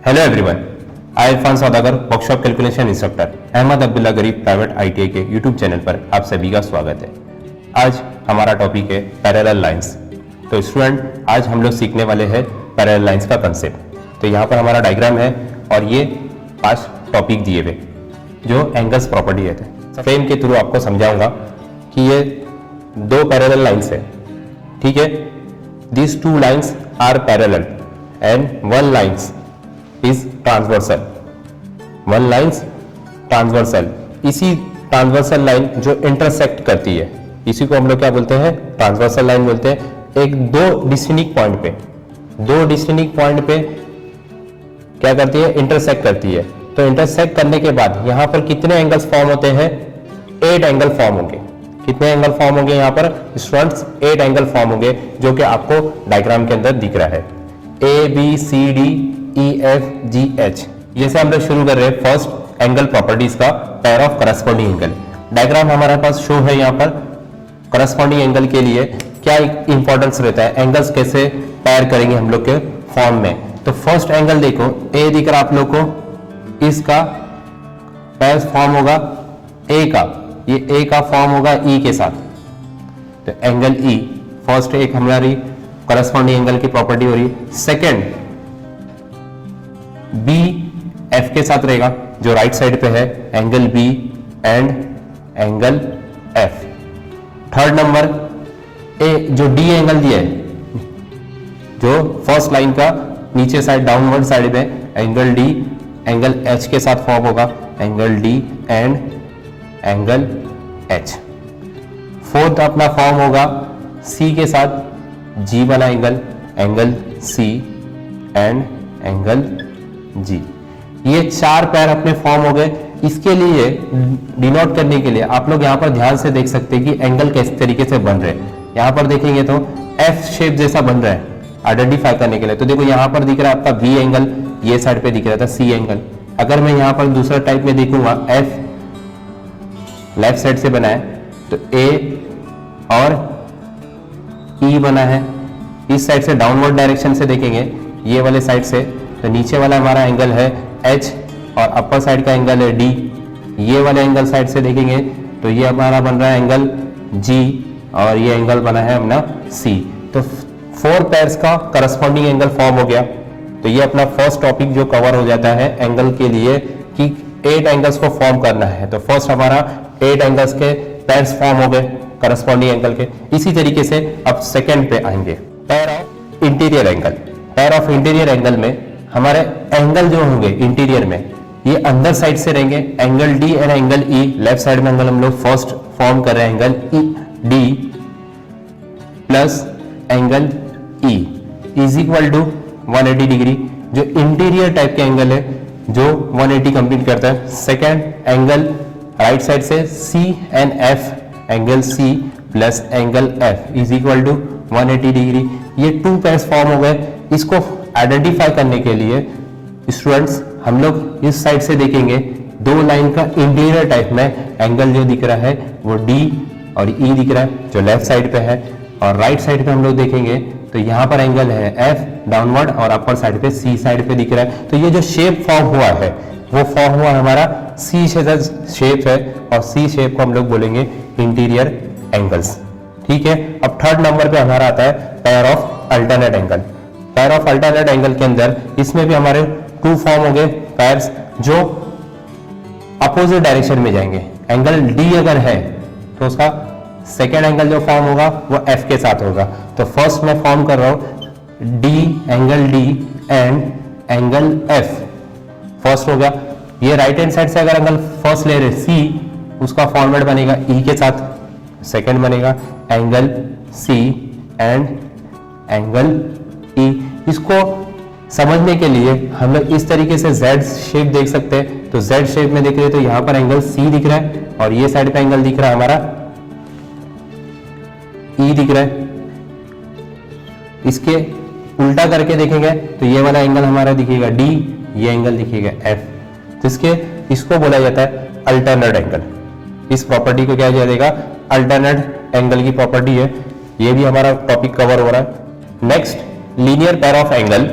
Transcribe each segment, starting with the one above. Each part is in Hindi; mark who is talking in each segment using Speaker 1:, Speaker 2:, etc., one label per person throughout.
Speaker 1: Hello everyone, I Irfan Saudagar, workshop calculation instructor Ahmed Abdullah Garib private ITI के यूट्यूब चैनल पर आप सभी का स्वागत है। आज हमारा टॉपिक है पैरेलल लाइंस। तो स्टूडेंट, आज हम लोग सीखने वाले हैं पैरेलल लाइंस का कंसेप्ट। तो यहाँ पर हमारा डायग्राम है और ये 5 टॉपिक दिए हुए जो एंगल्स प्रॉपर्टी है। फ्रेम के थ्रू आपको समझाऊंगा कि ये 2 पैरेलल लाइंस है, ठीक है। These 2 lines are parallel and one lines is transversal. One lines transversal. इसी ट्रांसवर्सल लाइन जो इंटरसेक्ट करती है, इसी को हम लोग क्या बोलते हैं? ट्रांसवर्सल लाइन बोलते हैं। एक दो डिस्टिंक्ट पॉइंट पे क्या करती है? इंटरसेक्ट करती है। तो इंटरसेक्ट करने के बाद यहाँ पर कितने एंगल्स फॉर्म होते हैं? 8 एंगल फॉर्म होंगे। कितने एंगल फॉर्म होंगे यहाँ पर स्टूडेंट्स? 8 एंगल फॉर्म होंगे, जो कि आपको डायग्राम के अंदर दिख रहा है। A B C D E F G H। जैसे हम लोग शुरू कर रहे हैं फर्स्ट एंगल प्रॉपर्टीज का, pair of corresponding angle. Diagram हमारे पास शो है यहाँ पर। करस्पॉन्डिंग एंगल के लिए क्या इंपॉर्टेंस रहता है? एंगल्स कैसे पेयर करेंगे हम लोग के फॉर्म में। तो फर्स्ट एंगल देखो, ए दिख रहा आप लोग को, इसका पेयर फॉर्म होगा ए का, ये ए का फॉर्म होगा ई के साथ। तो एंगल ई फर्स्ट एक हमारी करस्पॉन्डिंग एंगल की प्रॉपर्टी हो रही। सेकेंड बी एफ के साथ रहेगा, जो राइट साइड पे है, angle B and angle F. Third number A जो डी एंगल दिया है, जो फर्स्ट लाइन का नीचे साइड डाउनवर्ड साइड में एंगल डी एंगल एच के साथ फॉर्म होगा, angle D and angle H. Fourth अपना फॉर्म होगा सी के साथ जी बना angle, angle C and angle G. ये 4 पेयर अपने फॉर्म हो गए। इसके लिए डिनोट करने के लिए आप लोग यहाँ पर ध्यान से देख सकते हैं कि एंगल किस तरीके से बन रहे हैं। यहाँ पर देखेंगे तो एफ शेप जैसा बन रहा है आइडेंटिफाई करने के लिए। तो देखो यहाँ पर दिख रहा है आपका बी एंगल, ये साइड पे दिख रहा था सी एंगल। अगर मैं यहाँ पर दूसरा टाइप में देखूंगा, एफ लेफ्ट साइड से बना है, तो ए और ई बना है। इस साइड से डाउनवर्ड डायरेक्शन से देखेंगे, ये वाले साइड से, तो नीचे वाला हमारा एंगल है एच और अपर साइड का एंगल है डी। ये वाले एंगल साइड से देखेंगे तो ये हमारा बन रहा है एंगल जी और ये एंगल बना है अपना सी। तो 4 पेयर्स का करस्पॉन्डिंग एंगल फॉर्म हो गया। तो ये अपना फर्स्ट टॉपिक जो कवर हो जाता है एंगल के लिए कि 8 एंगल्स को फॉर्म करना है। तो फर्स्ट हमारा 8 एंगल्स के पेयर्स फॉर्म हो गए करस्पॉन्डिंग एंगल के। इसी तरीके से अब सेकंड पे आएंगे, pair of interior angle. Pair of interior angle में हमारे एंगल जो होंगे इंटीरियर में, ये अंदर साइड से रहेंगे, angle D and angle E. Left side में एंगल हम लोग फर्स्ट फॉर्म कर रहे हैं angle E D plus angle E is equal to 180 degree. जो इंटीरियर टाइप के एंगल है जो 180 कंप्लीट करता है। सेकेंड एंगल राइट साइड से C and F, angle C plus angle F is equal to 180 degree. ये 2 पेयर्स फॉर्म हो गए। इसको आइडेंटिफाई करने के लिए स्टूडेंट्स हम लोग इस साइड से देखेंगे, 2 लाइन का इंटीरियर टाइप में एंगल जो दिख रहा है वो डी और ई दिख रहा है, जो लेफ्ट साइड पे है। और राइट साइड पे हम लोग देखेंगे तो यहाँ पर एंगल है एफ डाउनवर्ड और अपर साइड पे सी साइड पे दिख रहा है। तो ये जो शेप फॉर्म हुआ है वो फॉर्म हुआ हमारा सी शेप है और सी शेप को हम लोग बोलेंगे इंटीरियर एंगल्स, ठीक है। अब थर्ड नंबर पे हमारा आता है pair of alternate angle. Pair of alternate angle के अंदर इसमें भी हमारे 2 फॉर्म हो गए पेयर्स जो अपोजिट डायरेक्शन में जाएंगे। एंगल डी अगर है तो उसका सेकेंड एंगल जो फॉर्म होगा वो एफ के साथ होगा। तो फर्स्ट मैं फॉर्म कर रहा हूं D angle D and angle F, first हो गया। ये राइट हैंड साइड से अगर एंगल फर्स्ट ले रहे सी, उसका फॉर्मेट बनेगा ई के साथ। सेकंड बनेगा angle C and angle E. इसको समझने के लिए हम लोग इस तरीके से Z शेप देख सकते हैं। तो Z शेप में देख रहे हैं तो यहां पर एंगल C दिख रहा है और ये साइड पे एंगल दिख रहा है हमारा E दिख रहा है। इसके उल्टा करके देखेंगे तो ये वाला एंगल हमारा दिखेगा D, ये एंगल दिखेगा F। तो इसको बोला जाता है अल्टरनेट एंगल। इस प्रॉपर्टी को क्या जाएगा? अल्टरनेट एंगल की प्रॉपर्टी है। ये भी हमारा टॉपिक कवर हो रहा है। Next linear pair of angle.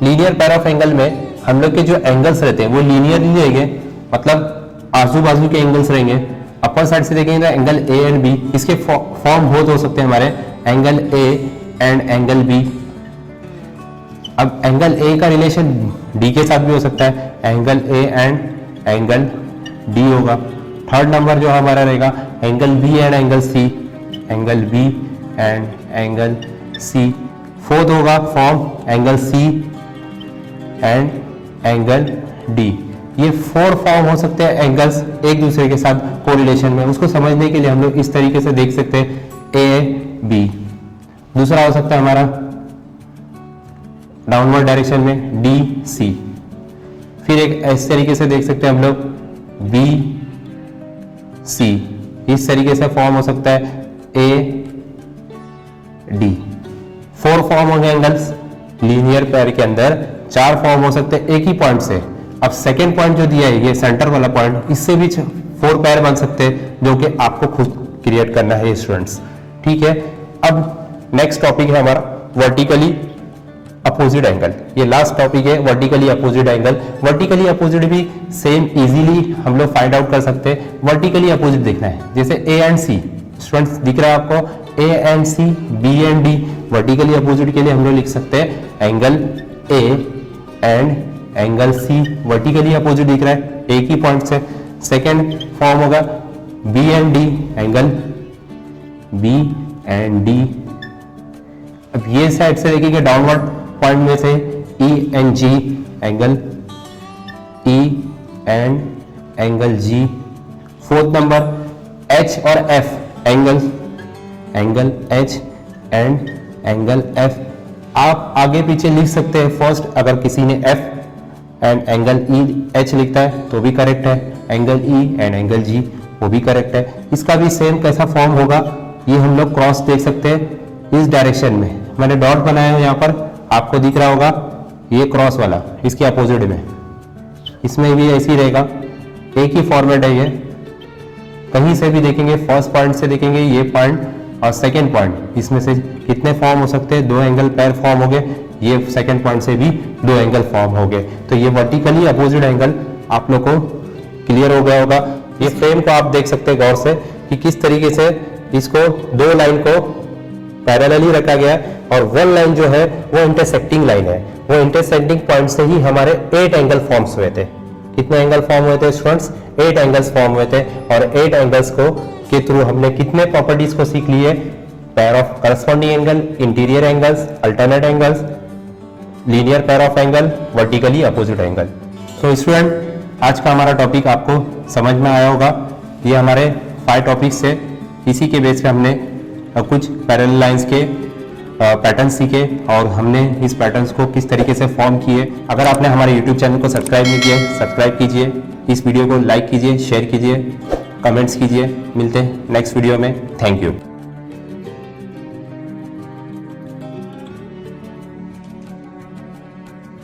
Speaker 1: Linear pair of angle में हम लोग के जो एंगल्स रहते हैं वो लीनियर नहीं रहेंगे, मतलब आजू बाजू के एंगल्स रहेंगे। अपर साइड से देखेंगे तो एंगल ए एंड बी, इसके फॉर्म बहुत हो सकते हैं हमारे, angle A and angle B. अब एंगल ए का रिलेशन डी के साथ भी हो सकता है, angle A and angle D होगा। थर्ड नंबर जो हमारा रहेगा angle B and angle C, angle B and angle C. Fourth होगा form angle C and angle D. ये 4 फॉर्म हो सकते हैं एंगल्स एक दूसरे के साथ कोरिलेशन में। उसको समझने के लिए हम लोग इस तरीके से देख सकते हैं ए बी। दूसरा हो सकता है हमारा डाउनवर्ड डायरेक्शन में डी सी। फिर एक इस तरीके से देख सकते हैं हम लोग बी सी। इस तरीके से फॉर्म हो सकता है ए डी। 4 फॉर्म होंगे एंगल्स लीनियर पेयर के अंदर, 4 फॉर्म हो सकते हैं एक ही पॉइंट से। अब सेकेंड पॉइंट जो दिया है ये सेंटर वाला पॉइंट, इससे भी 4 पेयर बन सकते हैं जो कि आपको खुद क्रिएट करना है स्टूडेंट्स। ठीक है, अब नेक्स्ट टॉपिक है हमारा वर्टिकली अपोजिट एंगल। ये लास्ट टॉपिक है vertically opposite angle. Vertically opposite भी सेम इजीली हम लोग फाइंड आउट कर सकते हैं। वर्टिकली अपोजिट देखना है, जैसे ए एंड सी स्टूडेंट्स दिख रहा है आपको, A and C, B and D. Vertically opposite के लिए हम लोग लिख सकते हैं angle A and angle C vertically opposite दिख रहा है एक ही पॉइंट से। सेकेंड फॉर्म होगा B and D, angle B and D. अब ये साइड से देखेंगे डाउनवर्ड पॉइंट में से E and G, angle E and angle G. Fourth number H और F, angle H and angle F. आप आगे पीछे लिख सकते हैं फर्स्ट, अगर किसी ने F and angle E H लिखता है तो भी करेक्ट है, एंगल ई एंड एंगल जी वो भी करेक्ट है। इसका भी सेम कैसा फॉर्म होगा ये हम लोग क्रॉस देख सकते हैं इस डायरेक्शन में। मैंने डॉट बनाया है यहाँ पर, आपको दिख रहा होगा ये क्रॉस वाला इसके अपोजिट में, इसमें भी ऐसे ही रहेगा, एक ही फॉर्मेट है ये। कहीं से भी देखेंगे, फर्स्ट पॉइंट से देखेंगे ये पॉइंट और सेकेंड पॉइंट, इसमें से कितने फॉर्म हो सकते हैं, 2 एंगल पेयर फॉर्म हो गए। ये सेकेंड पॉइंट से भी 2 एंगल फॉर्म हो गए। तो ये वर्टिकली अपोजिट एंगल आप लोग को क्लियर हो गया होगा। ये फ्रेम को आप देख सकते हैं गौर से कि किस तरीके से इसको 2 लाइन को पैरेलली रखा गया है और 1 लाइन जो है वो इंटरसेक्टिंग लाइन है। वो इंटरसेक्टिंग पॉइंट से ही हमारे 8 एंगल फॉर्म्स हुए थे। कितने एंगल फॉर्म हुए थे स्टूडेंट्स? 8 एंगल्स फॉर्म हुए थे। और 8 एंगल्स को के थ्रू हमने कितने प्रॉपर्टीज को सीख लिए? Pair of corresponding angle, interior angles, alternate angles, linear pair of angle, vertically opposite angle. तो स्टूडेंट आज का हमारा टॉपिक आपको समझ में आया होगा। ये हमारे 5 टॉपिक्स थे, इसी के बेस पे हमने कुछ पैरेलल लाइंस के पैटर्न सीखे और हमने इस पैटर्न्स को किस तरीके से फॉर्म किए। अगर आपने हमारे YouTube चैनल को सब्सक्राइब नहीं किया है, सब्सक्राइब कीजिए, इस वीडियो को लाइक कीजिए, शेयर कीजिए, कमेंट्स कीजिए। मिलते हैं नेक्स्ट वीडियो में। Thank you.